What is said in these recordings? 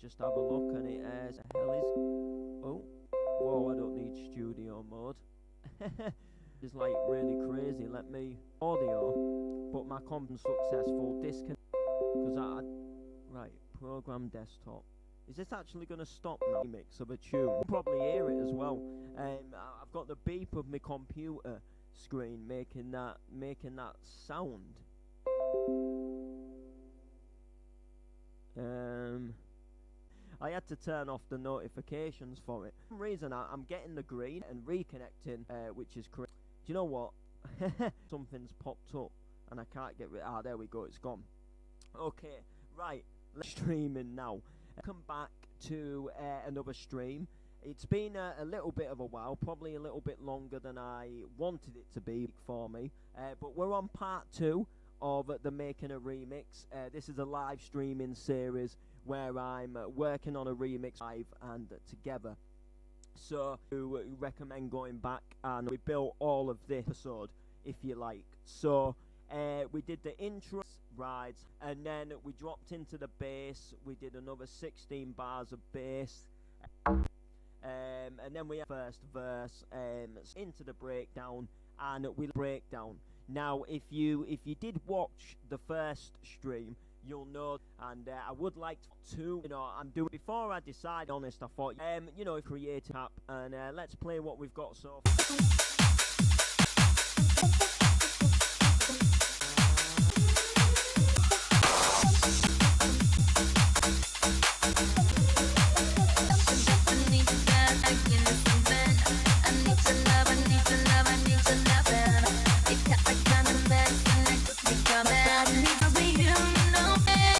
just have a look, and it the hell is. Oh, whoa! I don't need studio mode. It's like really crazy. Let me audio, but my comp successful disconnect because right program desktop. Is this actually going to stop now? Mix of a tune. You'll probably hear it as well. I've got the beep of my computer screen making that sound. I had to turn off the notifications for it. For some reason I'm getting the green and reconnecting, which is correct. Do you know what? Something's popped up and I can't get rid. There we go. It's gone. Okay, right. Let's streaming now. Come back to another stream. It's been a little bit of a while, probably a little bit longer than I wanted it to be for me. But we're on part 2 of the Making a Remix. This is a live streaming series where I'm working on a remix live and together. So I recommend going back and we built all of this episode, if you like. So we did the intro rides and then we dropped into the bass. We did another 16 bars of bass. And then we have first verse into the breakdown, and we breakdown. Now, if you did watch the first stream, you'll know, and I would like to, I'm doing before I decide. Honest, I thought, create an app, and let's play what we've got so far.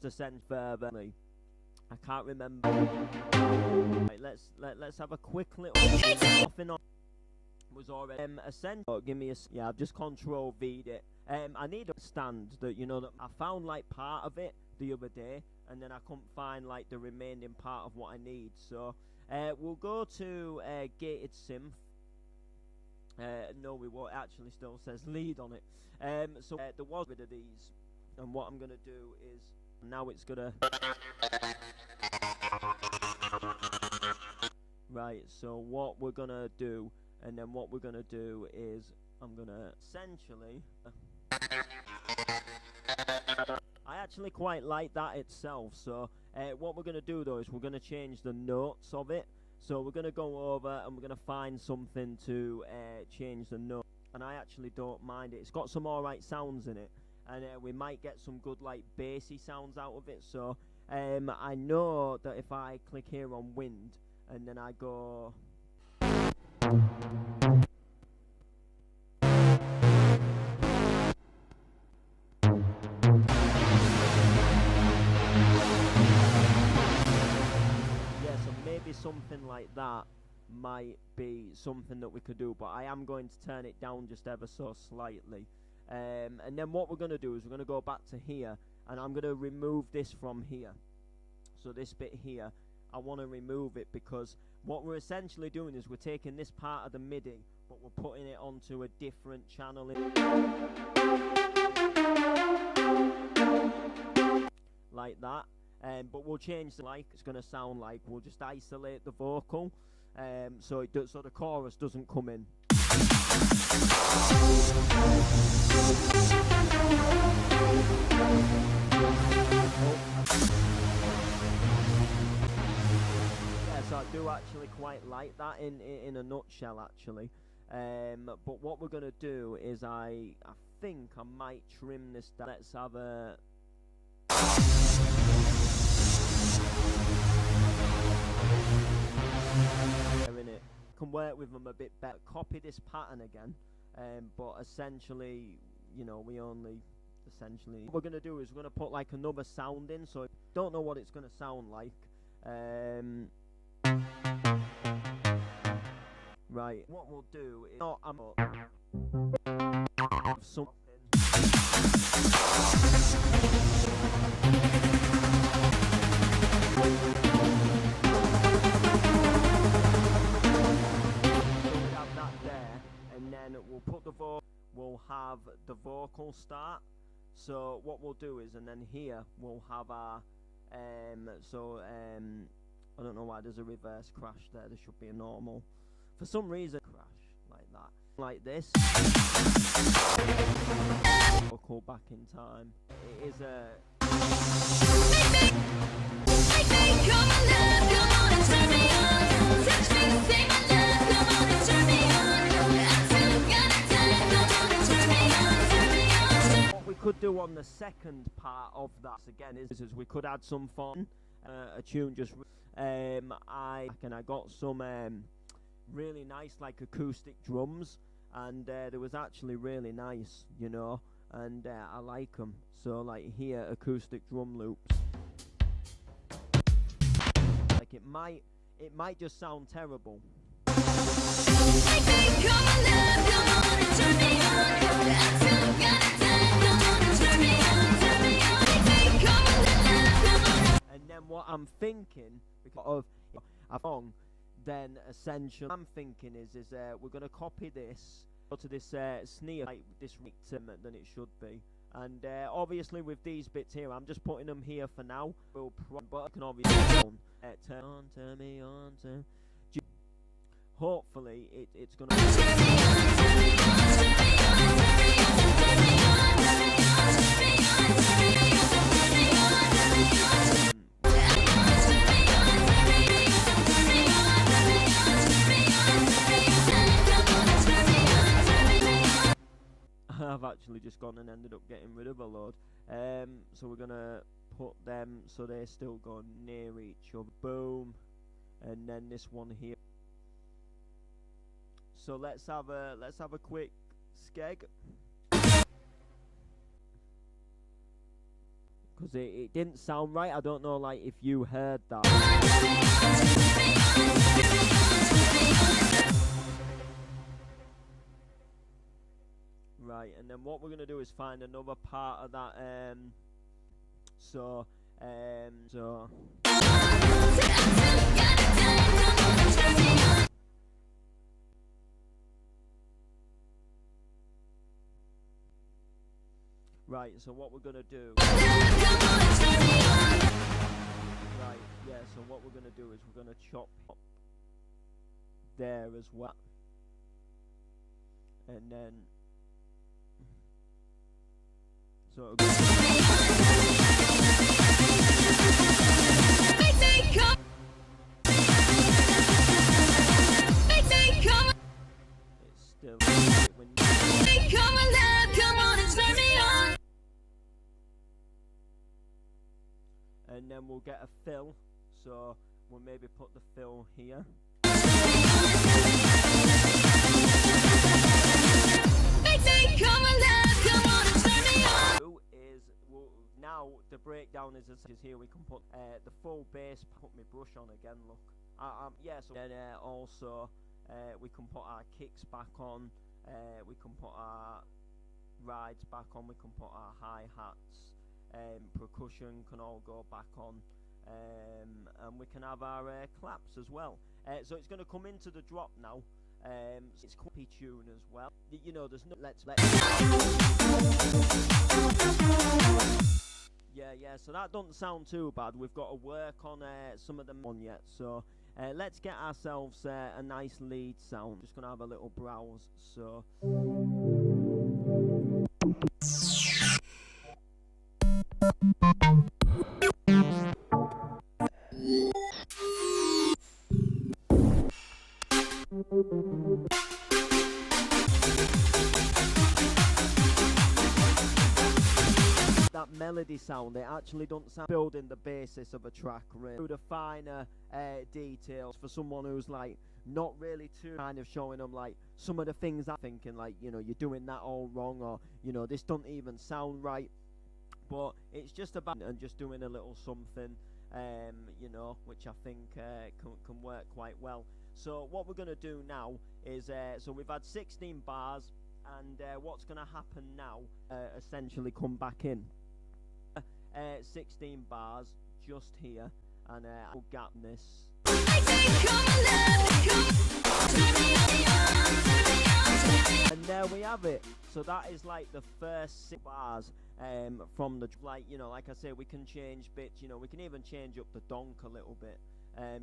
To send further, I can't remember. Right, let's have a quick little nothing on was already ascend. Oh, give me a yeah. I've just control V'd it. I need a stand that that I found like part of it the other day, and then I couldn't find like the remaining part of what I need. So we'll go to gated synth. No, we won't. Actually, still says lead on it. So there was rid of these, and what I'm gonna do is. Now it's gonna right, so what we're gonna do, and then what we're gonna do is I'm gonna essentially I actually quite like that itself. So what we're gonna do though is we're gonna change the notes of it. So we're gonna go over and we're gonna find something to change the note, and I actually don't mind it. It's got some alright sounds in it. And we might get some good like bassy sounds out of it. So I know that if I click here on wind and then I go so maybe something like that might be something that we could do, but I am going to turn it down just ever so slightly. And then what we're going to do is we're going to go back to here, and I'm going to remove this from here. So this bit here, I want to remove it because what we're essentially doing is we're taking this part of the MIDI, but we're putting it onto a different channel. Like that. But we'll change the it's going to sound like we'll just isolate the vocal, so the chorus doesn't come in. So I do actually quite like that in a nutshell actually. But what we're gonna do is I think I might trim this down. Let's have a in it. Can work with them a bit better. Copy this pattern again, but essentially, we only what we're gonna do is we're gonna put like another sound in. So I don't know what it's gonna sound like. Right. What we'll do is something. And then we'll have the vocal start. So what we'll do is, and then here we'll have our I don't know why there's a reverse crash there. There should be a normal. For some reason, crash like that, like this. I'll call back in time. It is a. What we could do on the second part of that again is we could add some fun, a tune just. I got some really nice like acoustic drums, and they was actually really nice, you know, and I like them. So like here, acoustic drum loops. Like it might just sound terrible. And then what I'm thinking, because of a song, then essentially I'm thinking is we're gonna copy this, go to this snare like this rhythm than it should be, and obviously with these bits here, I'm just putting them here for now. But I can obviously turn on, turn me on, turn. Hopefully it's gonna. I've actually just gone and ended up getting rid of a load. So we're gonna put them so they still go near each other. Boom, and then this one here. So let's have a quick skeg, because it didn't sound right. I don't know like if you heard that. Right, and then what we're gonna do is find another part of that. Right, so what we're gonna do. Right, yeah. So what we're gonna do is we're gonna chop there as well, and then. So it's still come alive, come on and turn me on. And then we'll get a fill, so we'll maybe put the fill here. Come alive, come on and turn me on. Now the breakdown is here. We can put the full bass. Put my brush on again. Look, yeah. So then also we can put our kicks back on. We can put our rides back on. We can put our hi-hats. Percussion can all go back on, and we can have our claps as well. So it's going to come into the drop now. It's copy tune as well. You know, there's no let's. Yeah. So that doesn't sound too bad. We've got to work on some of them on yet. So let's get ourselves a nice lead sound. Just gonna have a little browse. So. That melody sound, it actually doesn't sound building the basis of a track really. Through the finer details for someone who's like not really too kind of showing them like some of the things I'm thinking like, you know, you're doing that all wrong, or you know, this doesn't even sound right. But it's just about and just doing a little something, you know, which I think can work quite well. So what we're going to do now is, so we've had 16 bars, and what's going to happen now, essentially come back in. 16 bars just here, and I'll gap this. And there we have it. So that is like the first 6 bars. from the, like, you know, like I say, we can change bits, you know, we can even change up the donk a little bit,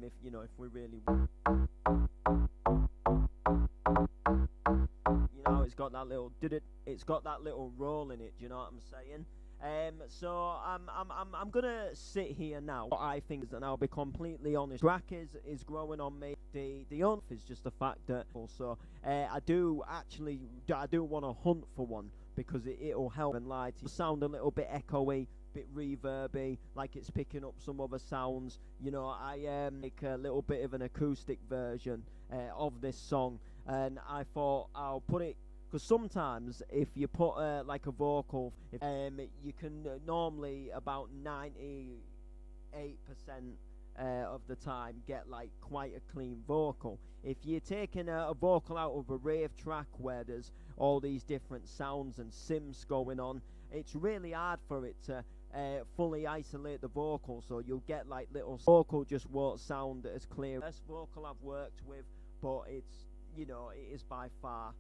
if, you know, if we really want. You know, it's got that little it's got that little roll in it, do you know what I'm saying? So I'm gonna sit here now. What I think is, and I'll be completely honest, track is growing on me. The only is just the fact that also I do want to hunt for one, because it'll help and light it sound a little bit echoey, bit reverby, like it's picking up some other sounds. You know, I make a little bit of an acoustic version of this song, and I thought I'll put it. Because sometimes if you put like a vocal, you can normally about 98% of the time get like quite a clean vocal. If you're taking a vocal out of a rave track where there's all these different sounds and sims going on, it's really hard for it to fully isolate the vocal, so you'll get like little vocal just won't sound as clear. Best vocal I've worked with, but it's, you know, it is by far.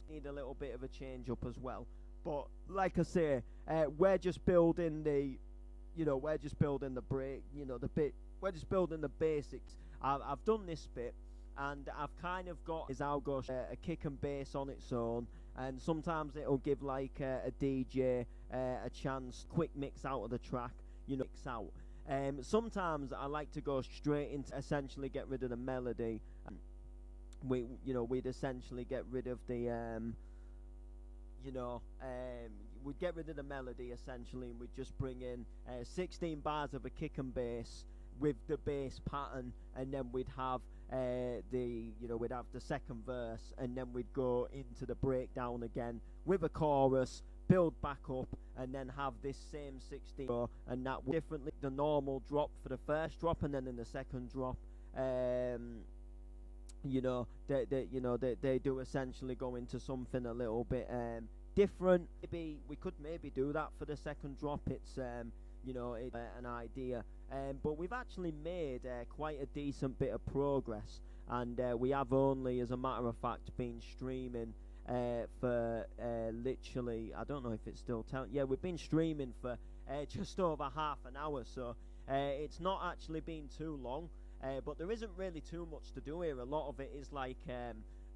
Need a little bit of a change up as well, but like I say, we're just building the, you know, we're just building the break, you know, the bit, we're just building the basics. I've done this bit, and I've kind of got I'll go a kick and bass on its own, and sometimes it'll give like a DJ a chance, quick mix out of the track, you know, mix out. Sometimes I like to go straight into essentially get rid of the melody. We'd essentially get rid of the, we'd get rid of the melody essentially, and we'd just bring in 16 bars of a kick and bass with the bass pattern, and then we'd have we'd have the second verse, and then we'd go into the breakdown again with a chorus, build back up, and then have this same 16, and that differently the normal drop for the first drop, and then in the second drop, they do essentially go into something a little bit different. Maybe we could do that for the second drop. It's an idea, but we've actually made quite a decent bit of progress, and we have only, as a matter of fact, been streaming for literally, I don't know if it's still telling. Yeah, we've been streaming for just over half an hour, so it's not actually been too long. But there isn't really too much to do here. A lot of it is like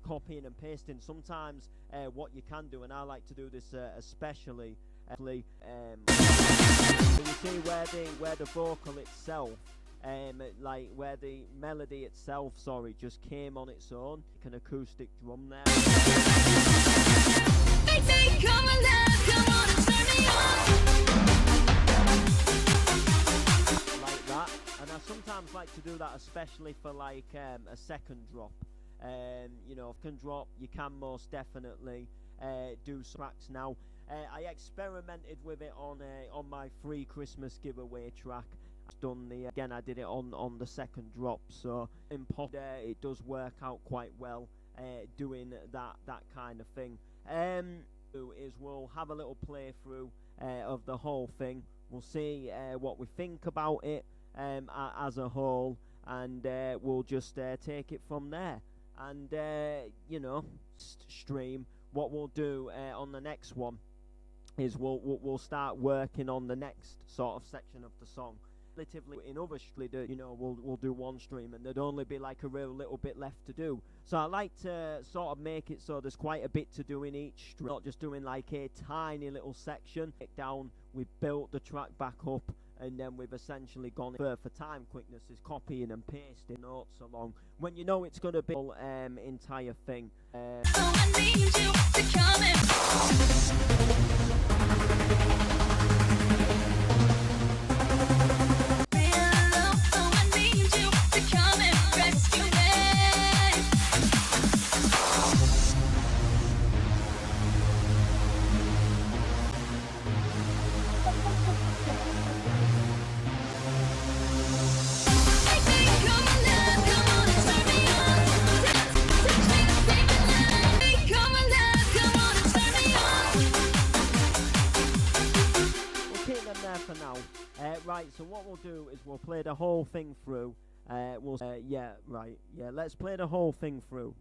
copying and pasting. Sometimes what you can do, and I like to do this especially, you see where the vocal itself, like where the melody itself, just came on its own, like an acoustic drum there. They say, come on now, come on and turn me on. And I sometimes like to do that, especially for like a second drop. Second drop, you can most definitely do tracks now. I experimented with it on my free Christmas giveaway track. I've done I did it on the second drop, so in pop it does work out quite well doing that kind of thing. Is we'll have a little playthrough of the whole thing. We'll see what we think about it as a whole, and we'll just take it from there. And stream. What we'll do on the next one is we'll start working on the next sort of section of the song. Relatively in other we'll do one stream, and there'd only be like a real little bit left to do. So I like to sort of make it so there's quite a bit to do in each stream, not just doing like a tiny little section. Down, we built the track back up, and then we've essentially gone for time quickness is copying and pasting notes along when you know it's going to be the whole entire thing. I need you to come and rescue me. For now, right. So what we'll do is we'll play the whole thing through. Let's play the whole thing through.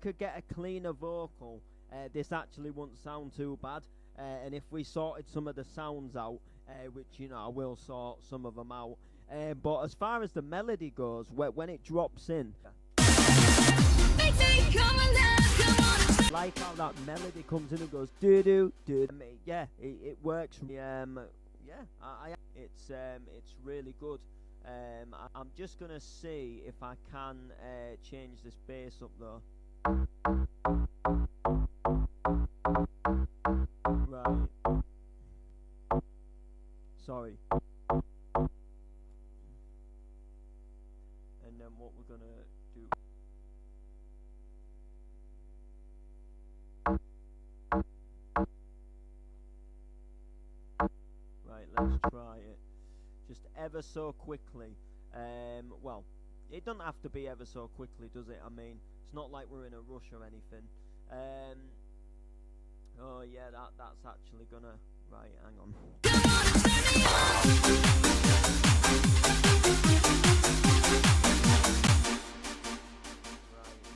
could get a cleaner vocal, this actually wouldn't sound too bad. And if we sorted some of the sounds out, which, you know, I will sort some of them out. But as far as the melody goes, when it drops in, like how that melody comes in and goes do do do. Yeah, it works. Yeah, it's really good. I'm just gonna see if I can change this bass up though. Right. Sorry. And then what we're gonna do. Right, let's try it. Just ever so quickly. Well, it doesn't have to be ever so quickly, does it? I mean, it's not like we're in a rush or anything. Oh yeah, that's actually gonna. Right, hang on.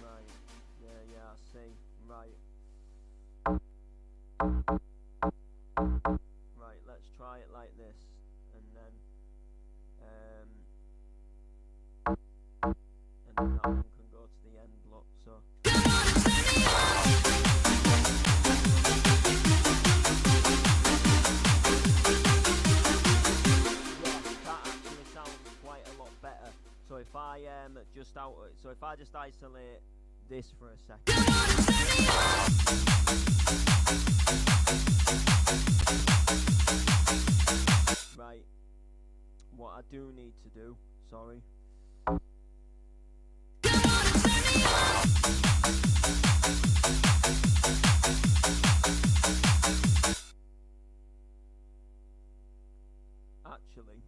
Right. Yeah, I see. Right. Right, let's try it like this, and then that one can go to the end. Look, so. So if I just isolate this for a second. Right. What I do need to do, sorry. Actually,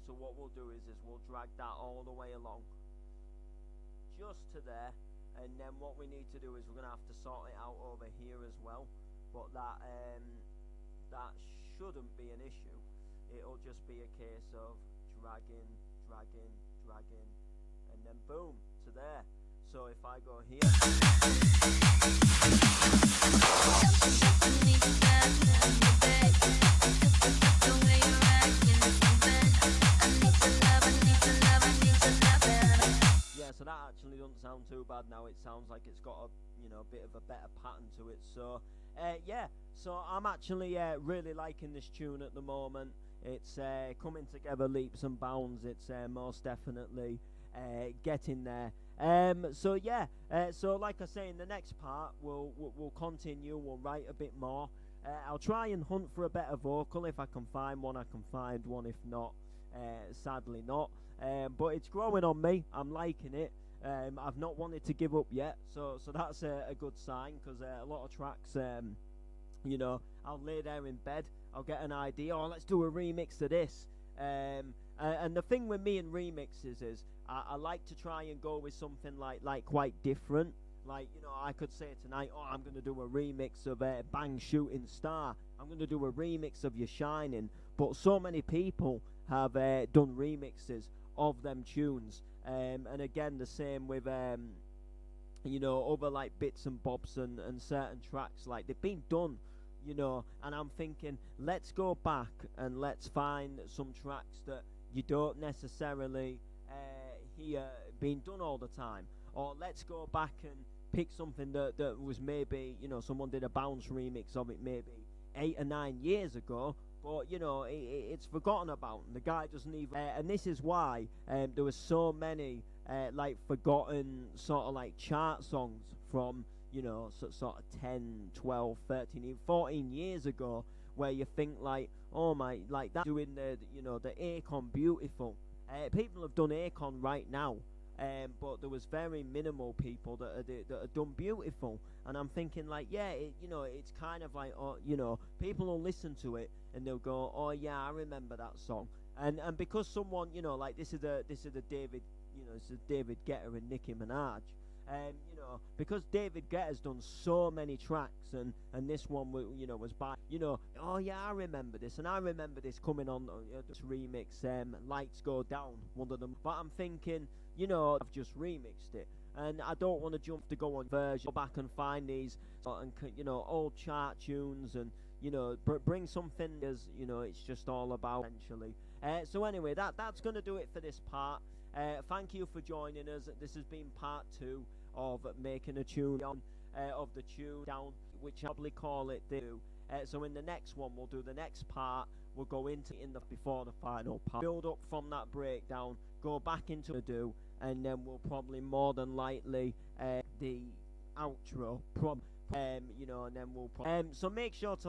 so what we'll do is we'll drag that all the way along just to there, and then what we need to do is we're going to have to sort it out over here as well, but that shouldn't be an issue. It'll just be a case of dragging, and then boom, to there. So if I go here, yeah, so that actually doesn't sound too bad now. It sounds like it's got a bit of a better pattern to it. So yeah, so I'm actually really liking this tune at the moment. It's coming together leaps and bounds. It's most definitely getting there. So yeah, so like I say, in the next part we'll continue. We'll write a bit more. I'll try and hunt for a better vocal. If I can find one, I can find one. If not, sadly not. But it's growing on me. I'm liking it. I've not wanted to give up yet, so that's a good sign, because a lot of tracks, I'll lay there in bed, I'll get an idea, let's do a remix of this, and the thing with me and remixes is I like to try and go with something like quite different. Like, I could say tonight, I'm going to do a remix of Bang Shooting Star, I'm going to do a remix of You're Shining, but so many people have done remixes of them tunes, and again the same with other like bits and bobs and certain tracks, like they've been done, and I'm thinking, let's go back and let's find some tracks that you don't necessarily hear being done all the time, or let's go back and pick something that was maybe, someone did a bounce remix of it maybe 8 or 9 years ago, but you know it's forgotten about, and the guy doesn't even. And this is why there were so many like forgotten sort of like chart songs from sort of 10, 12, 13, even 14 years ago, where you think like, oh my, like that doing the Akon Beautiful. People have done Akon right now, but there was very minimal people that are done Beautiful, and I'm thinking like, yeah, it's kind of like, people will listen to it and they'll go, oh yeah, I remember that song, and because someone, like this is a David, this is David Guetta and Nicki Minaj. Because David Guetta's done so many tracks, and this one, was by, oh yeah, I remember this, and I remember this coming on this remix, Lights Go Down, one of them. But I'm thinking, I've just remixed it, and I don't want to jump to go on version, go back and find these, and old chart tunes, and bring something as it's just all about essentially. So anyway, that's going to do it for this part. Thank you for joining us. This has been part 2 of making a tune of the tune down, which I'll probably call it do. So in the next one, we'll do the next part. We'll go before the final part, build up from that breakdown, go back into the do, and then we'll probably more than likely the outro, and then we'll so make sure to